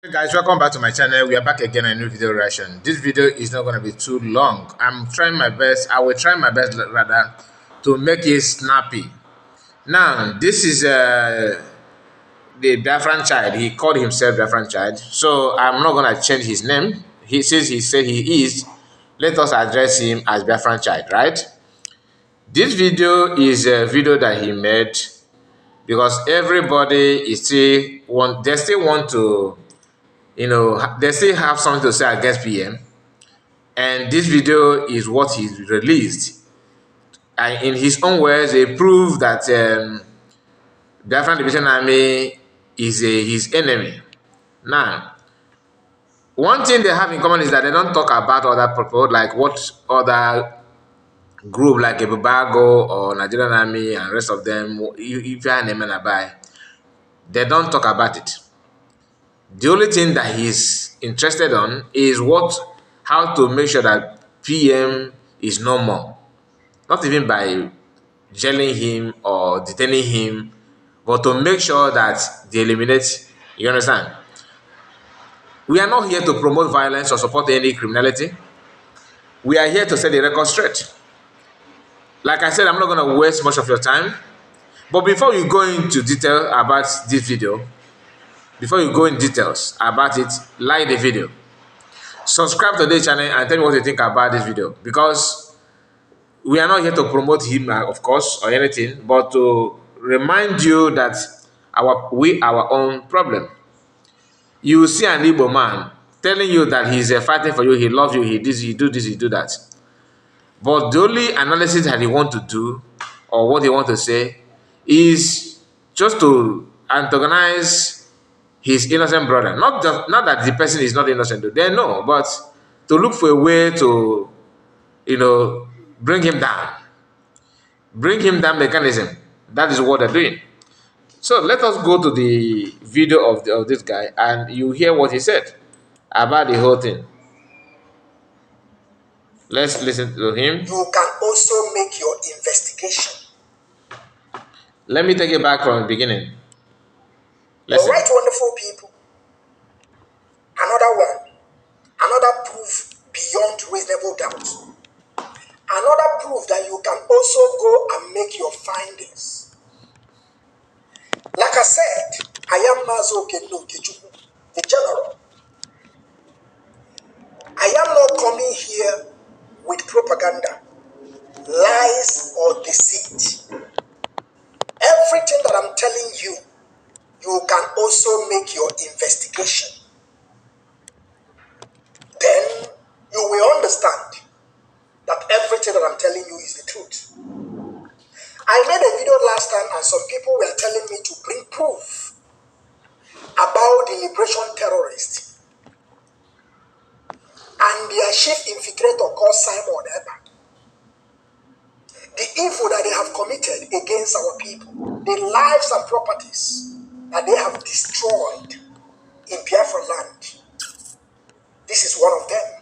Hey guys, welcome back to my channel. We are back again in a new video reaction. This video is not going to be too long. I'm trying my best. I will try my best rather to make it snappy. Now, this is the Biafran child. He called himself Biafran child. So I'm not going to change his name. He says he said he is. Let us address him as Biafran child, right? This video is a video that he made because everybody is they still want to, they still have something to say against PM. And this video is what he released. And in his own words, they prove that Biafran Liberation Army is his enemy. Now, one thing they have in common is that they don't talk about other people, like what other group like Ebubago or Nigerian Army and rest of them, if you are name and buy, they don't talk about it. The only thing that he's interested on is how to make sure that PM is no more. Not even by jailing him or detaining him, but to make sure that they eliminate, you understand? We are not here to promote violence or support any criminality. We are here to set the record straight. Like I said, I'm not going to waste much of your time. But before you go into detail about this video, before you go in details about it, like the video. Subscribe to this channel and tell me what you think about this video. Because we are not here to promote him, of course, or anything, but to remind you that we our own problem. You see an Igbo man telling you that he's fighting for you, he loves you, he do this, he do that. But the only analysis that he want to do, or what he want to say, is just to antagonize his innocent brother. Not that the person is not innocent, they know, but to look for a way to, bring him down. Bring him down mechanism. That is what they're doing. So let us go to the video of this guy and you hear what he said about the whole thing. Let's listen to him. You can also make your investigation. Let me take it back from the beginning. Listen. All right, wonderful people. Another one. Another proof beyond reasonable doubt. Another proof that you can also go and make your findings. Like I said, I am Mazo Kendo Kechuku, the general. I am not coming here with propaganda, lies, or deceit. Everything that I'm telling you, you can also make your investigation. Then you will understand that everything that I'm telling you is the truth. I made a video last time and some people were telling me to bring proof about the liberation terrorists and their chief infiltrator called Simon Ekpa. The evil that they have committed against our people, the lives and properties that they have destroyed in Biafra land. This is one of them.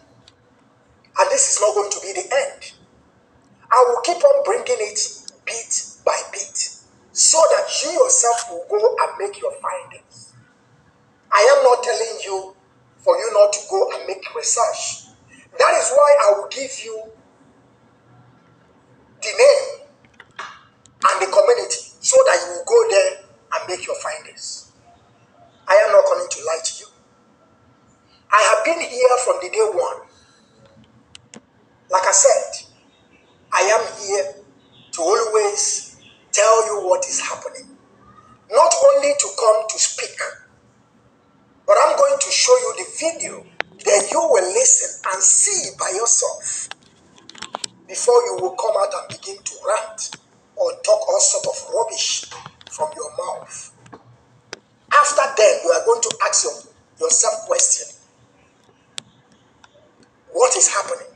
And this is not going to be the end. I will keep on bringing it bit by bit so that you yourself will go and make your findings. I am not telling you for you not to go and make research. That is why I will give you the name and the community so that you will go there and make your findings. I am not coming to lie to you. I have been here from the day one. Like I said, I am here to always tell you what is happening. Not only to come to speak, but I'm going to show you the video that you will listen and see by yourself before you will come out and begin to rant or talk all sort of rubbish from your mouth. After then, you are going to ask yourself question. What is happening?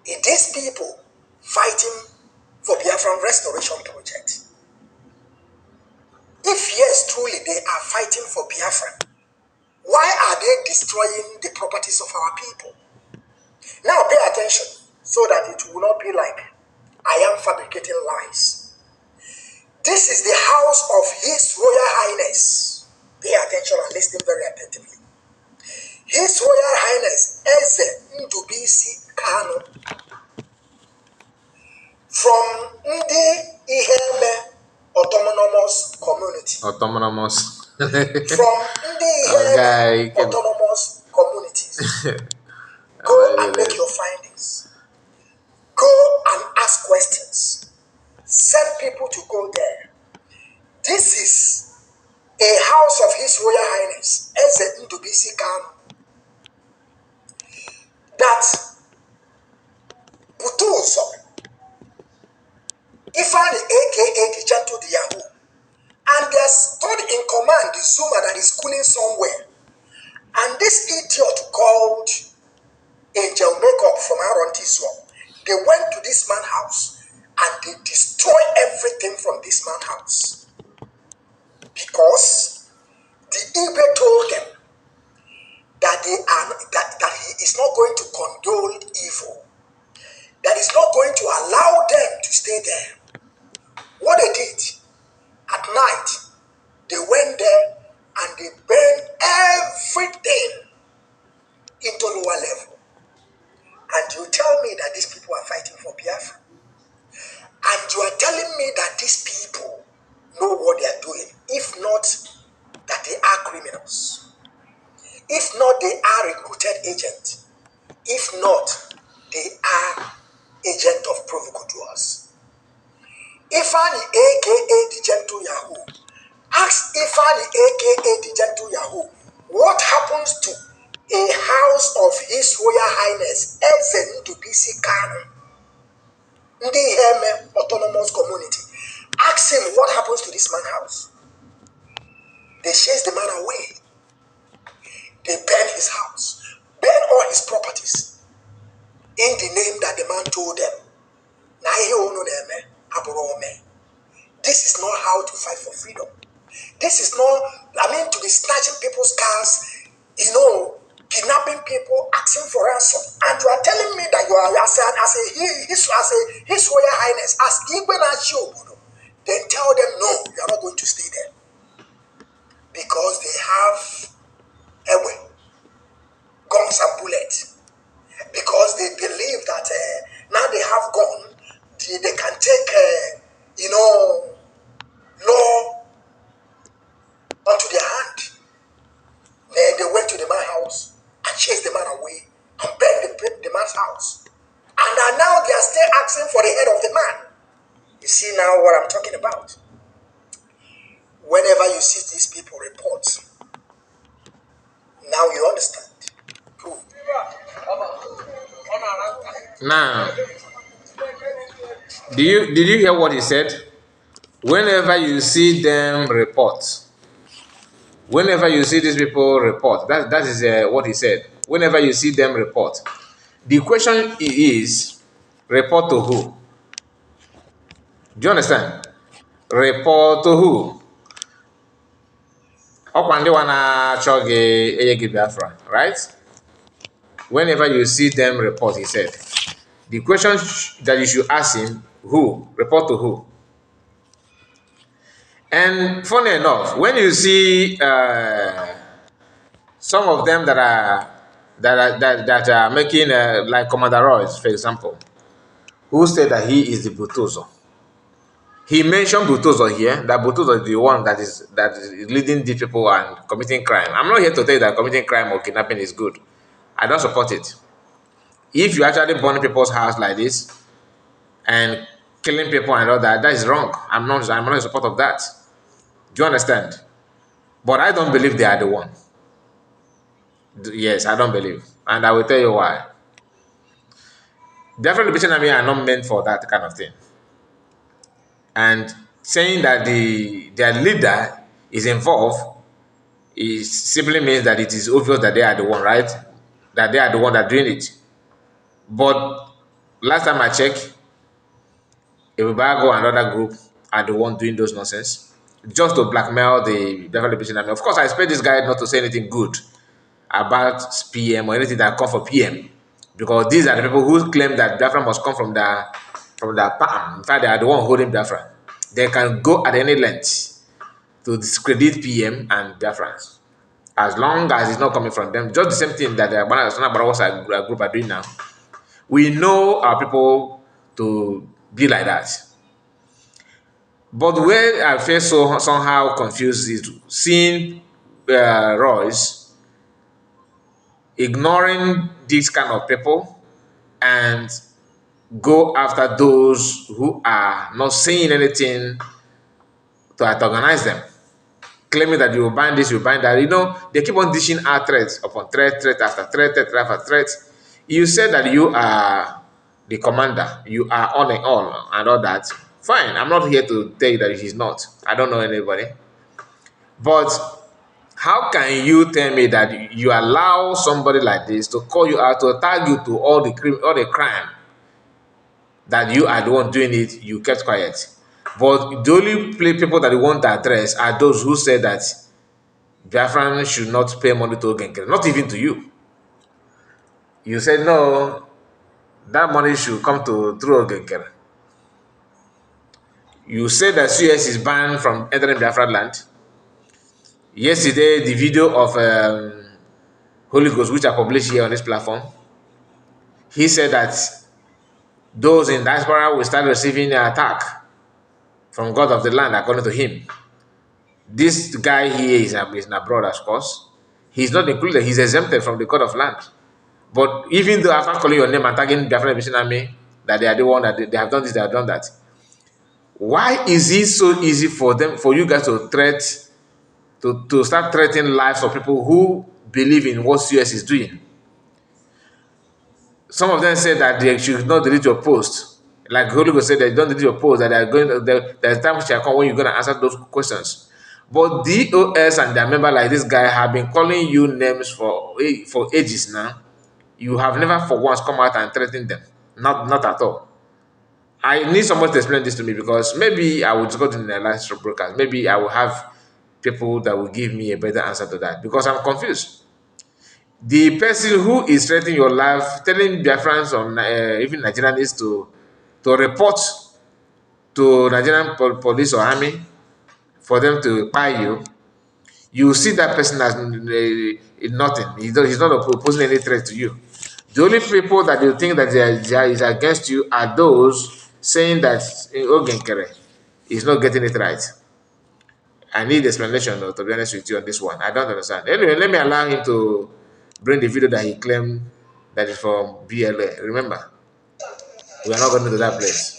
Are these people fighting for Biafran Restoration Project? If yes, truly they are fighting for Biafra, why are they destroying the properties of our people? Now pay attention so that it will not be like I am fabricating lies. This is the house of His Royal Highness. Pay attention and listen very attention. autonomous. from Oh, guy, you can. autonomous communities. Go and make your Amazing. findings. Go and ask questions. Send people to go there. This is a house of His Royal Highness Eze Ndubisi Kanu that Butuzo, Ifani aka the gentle the Yahoo, and there's third in command the Zuma that is schooling somewhere. And this idiot called Angel Makeup from Aronti Swamp, they went to this man's house and they destroyed everything from this man's house because the Ibe told them that they are that he is not going to condone evil, that is not going to allow them to stay there. What they did at night, they went there and they burned everything into lower level. And you tell me that these people are fighting for Biafra. And you are telling me that these people know what they are doing. If not, that they are criminals. If not, they are recruited agents. If not, they are agent of provocateurs. Ifani aka the gentle Yahoo. Ask Ifani aka the gentle Yahoo, what happens to a house of His Royal Highness Eze Ndubisi Kanu, Ndi Heme Autonomous Community? Ask him what happens to this man's house. They chase the man away. They burn his house, burn all his properties in the name that the man told them. This is not how to fight for freedom. This is not, to be snatching people's cars, kidnapping people, asking for ransom. And you are telling me that you are as His Royal Highness, as Igwe Nachi, then tell them no, you are not going to stay there. Because they have guns and bullets. Because they believe that now they have gun, they can take, law onto their hand. Then they went to the man's house and chased the man away and burned the man's house. And now they are still asking for the head of the man. You see now what I'm talking about. Whenever you see these people report, now you understand. Cool. Now, did you hear what he said? Whenever you see them report, whenever you see these people report, that is what he said. Whenever you see them report, the question is, report to who? Do you understand? Report to who? Right? Whenever you see them report, he said. The question that you should ask him, who? Report to who? And funny enough, when you see some of them that are making like Commander Royce, for example, who said that he is the Butozo. He mentioned Butozo here, that Butozo is the one that is leading these people and committing crime. I'm not here to tell you that committing crime or kidnapping is good. I don't support it. If you actually burn people's house like this and killing people and all that, that is wrong. I'm not in support of that. Do you understand? But I don't believe they are the one. Yes, I don't believe. And I will tell you why. Definitely, Bishop and me are not meant for that kind of thing. And saying that their leader is involved simply means that it is obvious that they are the one, right? That they are the one that are doing it. But last time I checked, Ebubago and another group are the one doing those nonsense just to blackmail the Definitely Bishop and me. Of course, I expect this guy not to say anything good about PM or anything that come for PM, because these are the people who claim that Biafra must come from the palm. In fact, they are the one holding Biafra. They can go at any length to discredit PM and Biafrans, as long as it's not coming from them. Just the same thing that the Barawas group are doing now. We know our people to be like that. But where I feel so somehow confused is seeing Royce ignoring these kind of people and go after those who are not saying anything to antagonize them, claiming that you will bind this, you will bind that. You know, they keep on dishing out threats upon threat, threat after threat, threat after threat. You said that you are the commander, you are on and all and all that. Fine, I'm not here to tell you that he's not. I don't know anybody. But how can you tell me that you allow somebody like this to call you out, to tag you to all the crime that you are the one doing it, you kept quiet? But the only people that you want to address are those who say that Biafran should not pay money to Ogenkere, not even to you. You said no, that money should come to through Ogenkere. You said that CS is banned from entering Biafran land. Yesterday, the video of Holy Ghost, which I published here on this platform, he said that those in diaspora will start receiving an attack from God of the land, according to him. This guy here is abroad, of course. He's not included. He's exempted from the God of land. But even though after calling your name and tagging Biafran Mission Army, that they are the one that they have done this, they have done that, why is it so easy for them, for you guys to start threatening lives of people who believe in what CS is doing? Some of them said that they should not delete your post. Like Holy Ghost said, that don't delete your post, that they are going to, there's time shall come when you're going to answer those questions. But DOS and their member like this guy have been calling you names for ages now. You have never for once come out and threatened them. Not at all. I need someone to explain this to me, because maybe I will just go to the live broadcast. Maybe I will have people that will give me a better answer to that, because I'm confused. The person who is threatening your life, telling Biafrans or even Nigerians to report to Nigerian police or army for them to buy you, you see that person as nothing. He's not posing any threat to you. The only people that you think that they is against you are those saying that Ogenkere is not getting it right. I need explanation, though, to be honest with you on this one. I don't understand. Anyway, let me allow him to bring the video that he claimed that is from BLA. Remember, we are not going to that place.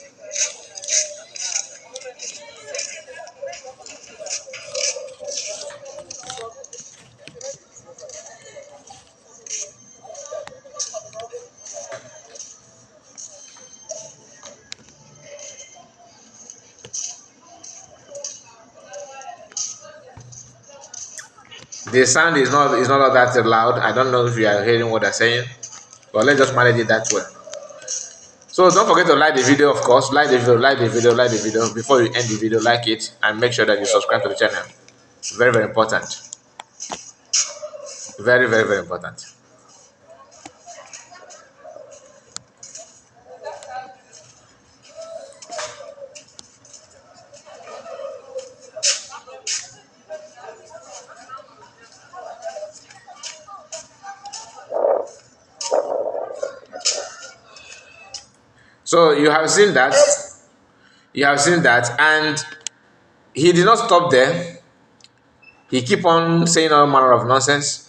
The sound is not all that loud. I don't know if you are hearing what they're saying, but let's just manage it that way. So don't forget to like the video, of course. Like the video, like the video, like the video. Before you end the video, like it and make sure that you subscribe to the channel. Very, very important. Very, very, very important. So you have seen that. You have seen that, and he did not stop there. He keep on saying all manner of nonsense.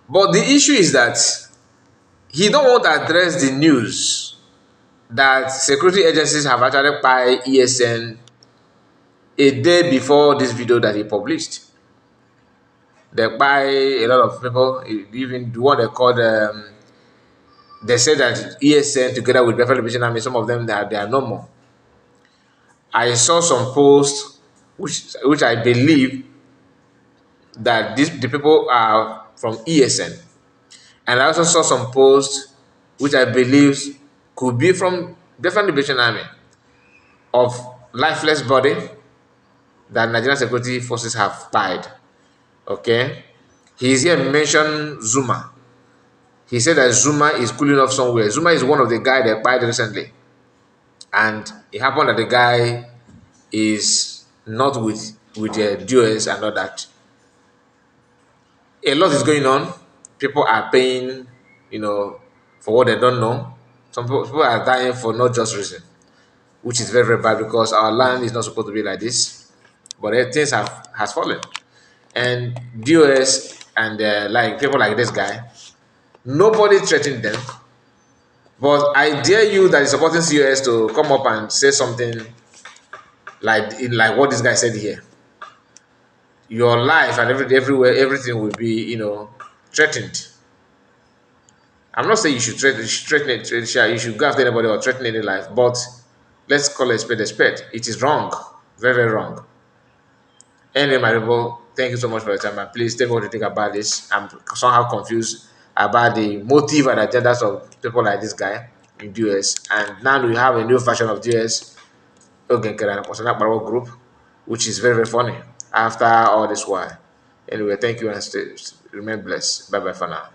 But the issue is that he don't want to address the news that security agencies have actually by ESN a day before this video that he published. They buy a lot of people, even the one they called. They said that ESN together with Biafra Liberation Army, some of them they are no more. I saw some posts which I believe that the people are from ESN, and I also saw some posts which I believe could be from Biafra Liberation Army, of lifeless body that Nigerian security forces have died. Okay, he's here mentioned Zuma. He said that Zuma is cooling off somewhere. Zuma is one of the guys that died recently, and it happened that the guy is not with the DOS and all that. A lot is going on. People are paying, for what they don't know. Some people are dying for no just reason. which is very, very bad because our land is not supposed to be like this. But things has fallen. And DOS and like people like this guy, nobody threatened them. But I dare you that is supporting COS to come up and say something like what this guy said here. Your life and everywhere, everything will be, threatened. I'm not saying you should threaten, you should go after anybody or threaten any life, but let's call it a spade a spade. It is wrong, very, very wrong. Anyway, my people, thank you so much for your time, and please tell me what you think about this. I'm somehow confused about the motive and agendas of people like this guy in US, and now we have a new version of US, group, which is very, very funny after all this while. Anyway, thank you and remain blessed. Bye bye for now.